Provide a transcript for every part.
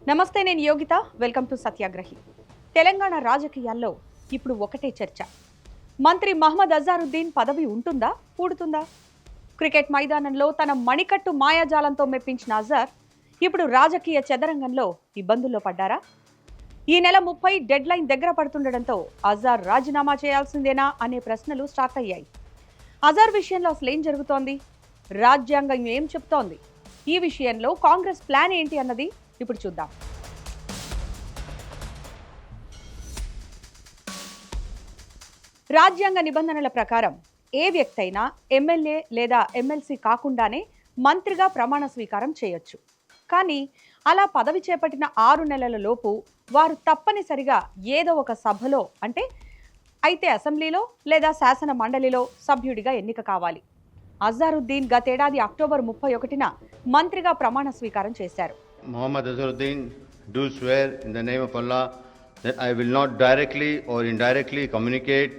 నమస్తే, నేను Yogita. Welcome to సత్యాగ్రహి. Telangana రాజకీయాల్లో ఇప్పుడు ఒకటే చర్చ. మంత్రి మహమ్మద్ అజారుద్దీన్ పదవి ఉంటుందా, ఊడుతుందా? క్రికెట్ మైదానంలో తన మణికట్టు మాయాజాలంతో మెప్పించిన అజార్ ఇప్పుడు రాజకీయ చదరంగంలో ఇబ్బందుల్లో పడ్డారా? ఈ నెల 30 డెడ్ లైన్ దగ్గర పడుతుండటంతో అజార్ రాజీనామా చేయాల్సిందేనా అనే ప్రశ్నలు స్టార్ట్ అయ్యాయి. అజార్ విషయంలో అసలు ఏం జరుగుతోంది? రాజ్యాంగం ఏం చెప్తోంది? ఈ విషయంలో కాంగ్రెస్ ప్లాన్ ఏంటి అన్నది ఇప్పుడు చూద్దాం. రాజ్యాంగ నిబంధనల ప్రకారం ఏ వ్యక్తి అయినా ఎమ్మెల్యే లేదా ఎమ్మెల్సీ కాకుండానే మంత్రిగా ప్రమాణ స్వీకారం చేయొచ్చు. కానీ అలా పదవి చేపట్టిన 6 నెలల లోపు వారు తప్పనిసరిగా ఏదో ఒక సభలో అయితే అసెంబ్లీలో లేదా శాసన మండలిలో సభ్యుడిగా ఎన్నిక కావాలి. అజారుద్దీన్ గతేడాది అక్టోబర్ 31న మంత్రిగా ప్రమాణ స్వీకారం చేశారు. Muhammad Azharuddin do swear in the name of Allah that I will not directly or indirectly communicate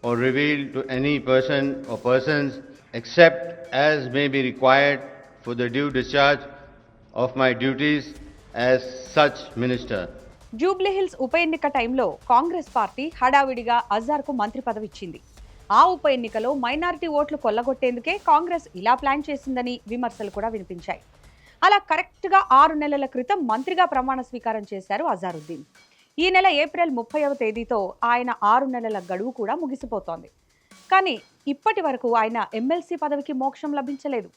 or reveal to any person or persons except as may be required for the due discharge of my duties as such minister. Jubilee hills ఉప ఎన్నిక టైంలో Congress party హడావిడిగా అజార్కు మంత్రి పదవి ఇచ్చింది. ఆ ఉప ఎన్నికలో మైనారిటీ ఓట్లు కొల్లగొట్టేందుకే కాంగ్రెస్ ఇలా ప్లాన్ చేసిందని విమర్శలు కూడా వినిపించాయి. అలా కరెక్ట్గా 6 నెలల క్రితం మంత్రిగా ప్రమాణ స్వీకారం చేశారు అజారుద్దీన్. ఈ నెల ఏప్రిల్ 30వ తేదీతో ఆయన 6 నెలల గడువు కూడా ముగిసిపోతోంది. కానీ ఇప్పటి వరకు ఆయన ఎమ్మెల్సీ పదవికి మోక్షం లభించలేదు.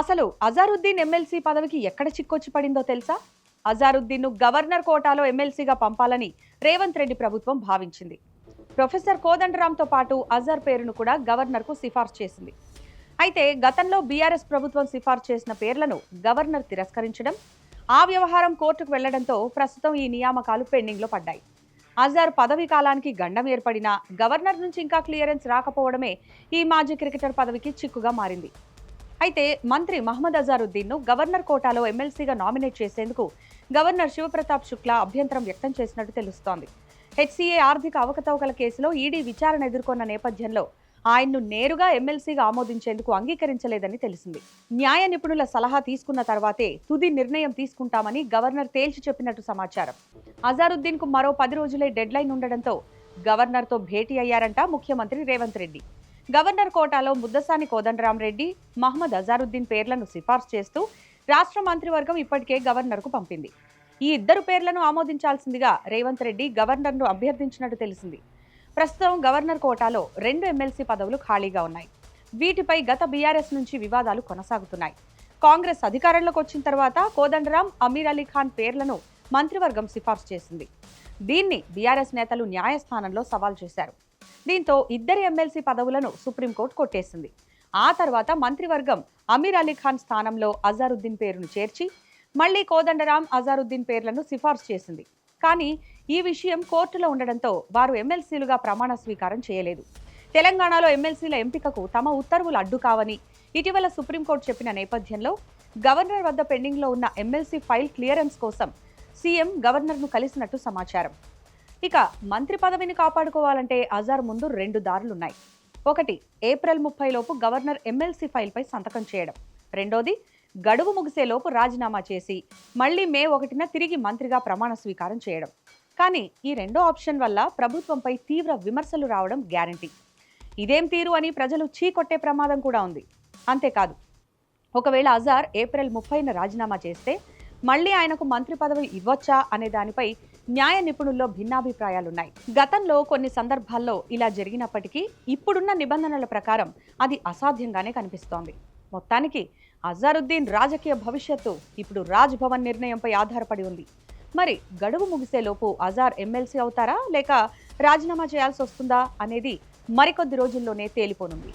అసలు అజారుద్దీన్ ఎమ్మెల్సీ పదవికి ఎక్కడ చిక్కొచ్చి పడిందో తెలుసా? అజారుద్దీన్ను గవర్నర్ కోటాలో ఎమ్మెల్సీగా పంపాలని రేవంత్ రెడ్డి ప్రభుత్వం భావించింది. ప్రొఫెసర్ కోదండరాంతో పాటు అజార్ పేరును కూడా గవర్నర్కు సిఫార్సు చేసింది. అయితే గతంలో బీఆర్ఎస్ ప్రభుత్వం సిఫార్సు చేసిన పేర్లను గవర్నర్ తిరస్కరించడం, ఆ వ్యవహారం కోర్టుకు వెళ్లడంతో ప్రస్తుతం ఈ నియామకాలు పెండింగ్లో పడ్డాయి. అజార్ పదవీ కాలానికి గండం ఏర్పడినా గవర్నర్ నుంచి ఇంకా క్లియరెన్స్ రాకపోవడమే ఈ మాజీ క్రికెటర్ పదవికి చిక్కుగా మారింది. అయితే మంత్రి మహమ్మద్ అజారుద్దీన్ను గవర్నర్ కోటాలో ఎమ్మెల్సీగా నామినేట్ చేసేందుకు గవర్నర్ శివప్రతాప్ శుక్లా అభ్యంతరం వ్యక్తం చేసినట్టు తెలుస్తోంది. హెచ్సీఏ ఆర్థిక అవకతవకల కేసులో ఈడీ విచారణ ఎదుర్కొన్న నేపథ్యంలో ఆయన్ను నేరుగా ఎమ్మెల్సీగా ఆమోదించేందుకు అంగీకరించలేదని తెలిసింది. న్యాయ నిపుణుల సలహా తీసుకున్న తర్వాతే తుది నిర్ణయం తీసుకుంటామని గవర్నర్ తేల్చి చెప్పినట్టు సమాచారం. అజారుద్దీన్కు మరో 10 రోజులే డెడ్ లైన్ ఉండడంతో గవర్నర్తో భేటీ అయ్యారంట ముఖ్యమంత్రి రేవంత్ రెడ్డి. గవర్నర్ కోటాలో ముద్దసాని కోదండరాం రెడ్డి, మహమ్మద్ అజారుద్దీన్ పేర్లను సిఫార్సు చేస్తూ రాష్ట్ర మంత్రివర్గం ఇప్పటికే గవర్నర్కు పంపింది. ఈ ఇద్దరు పేర్లను ఆమోదించాల్సిందిగా రేవంత్ రెడ్డి గవర్నర్ను అభ్యర్థించినట్టు తెలిసింది. ప్రస్తుతం గవర్నర్ కోటాలో 2 ఎమ్మెల్సీ పదవులు ఖాళీగా ఉన్నాయి. వీటిపై గత బీఆర్ఎస్ నుంచి వివాదాలు కొనసాగుతున్నాయి. కాంగ్రెస్ అధికారంలోకి వచ్చిన తర్వాత కోదండరాం, అమీర్ అలీ ఖాన్ పేర్లను మంత్రివర్గం సిఫార్సు చేసింది. దీన్ని బీఆర్ఎస్ నేతలు న్యాయస్థానంలో సవాల్ చేశారు. దీంతో ఇద్దరి ఎమ్మెల్సీ పదవులను సుప్రీంకోర్టు కొట్టేసింది. ఆ తర్వాత మంత్రివర్గం అమీర్ అలీ ఖాన్ స్థానంలో అజారుద్దీన్ పేరును చేర్చి మళ్లీ కోదండరాం, అజారుద్దీన్ పేర్లను సిఫార్సు చేసింది. కానీ ఈ విషయం కోర్టులో ఉండడంతో వారు ఎమ్మెల్సీలుగా ప్రమాణ స్వీకారం చేయలేదు. తెలంగాణలో ఎమ్మెల్సీల ఎంపికకు తమ ఉత్తర్వులు అడ్డు కావని ఇటీవల సుప్రీంకోర్టు చెప్పిన నేపథ్యంలో గవర్నర్ వద్ద పెండింగ్లో ఉన్న ఎమ్మెల్సీ ఫైల్ క్లియరెన్స్ కోసం సీఎం గవర్నర్ను కలిసినట్టు సమాచారం. ఇక మంత్రి పదవిని కాపాడుకోవాలంటే అజార్ ముందు 2 దారులున్నాయి. ఒకటి, ఏప్రిల్ 30 లోపు గవర్నర్ ఎమ్మెల్సీ ఫైల్పై సంతకం చేయడం. రెండోది, గడువు ముగిసేలోపు రాజీనామా చేసి మళ్లీ మే 1న తిరిగి మంత్రిగా ప్రమాణ స్వీకారం చేయడం. కానీ ఈ రెండో ఆప్షన్ వల్ల ప్రభుత్వంపై తీవ్ర విమర్శలు రావడం గ్యారంటీ. ఇదేం తీరు అని ప్రజలు చీకొట్టే ప్రమాదం కూడా ఉంది. అంతేకాదు, ఒకవేళ అజార్ ఏప్రిల్ 30న రాజీనామా చేస్తే మళ్లీ ఆయనకు మంత్రి పదవి ఇవ్వొచ్చా అనే దానిపై న్యాయ నిపుణుల్లో భిన్నాభిప్రాయాలున్నాయి. గతంలో కొన్ని సందర్భాల్లో ఇలా జరిగినప్పటికీ ఇప్పుడున్న నిబంధనల ప్రకారం అది అసాధ్యంగానే కనిపిస్తోంది. మొత్తానికి అజారుద్దీన్ రాజకీయ భవిష్యత్తు ఇప్పుడు రాజ్ భవన్ నిర్ణయంపై ఆధారపడి ఉంది. మరి గడువు ముగిసేలోపు అజార్ ఎమ్మెల్సీ అవుతారా లేక రాజీనామా చేయాల్సి వస్తుందా అనేది మరికొద్ది రోజుల్లోనే తేలిపోనుంది.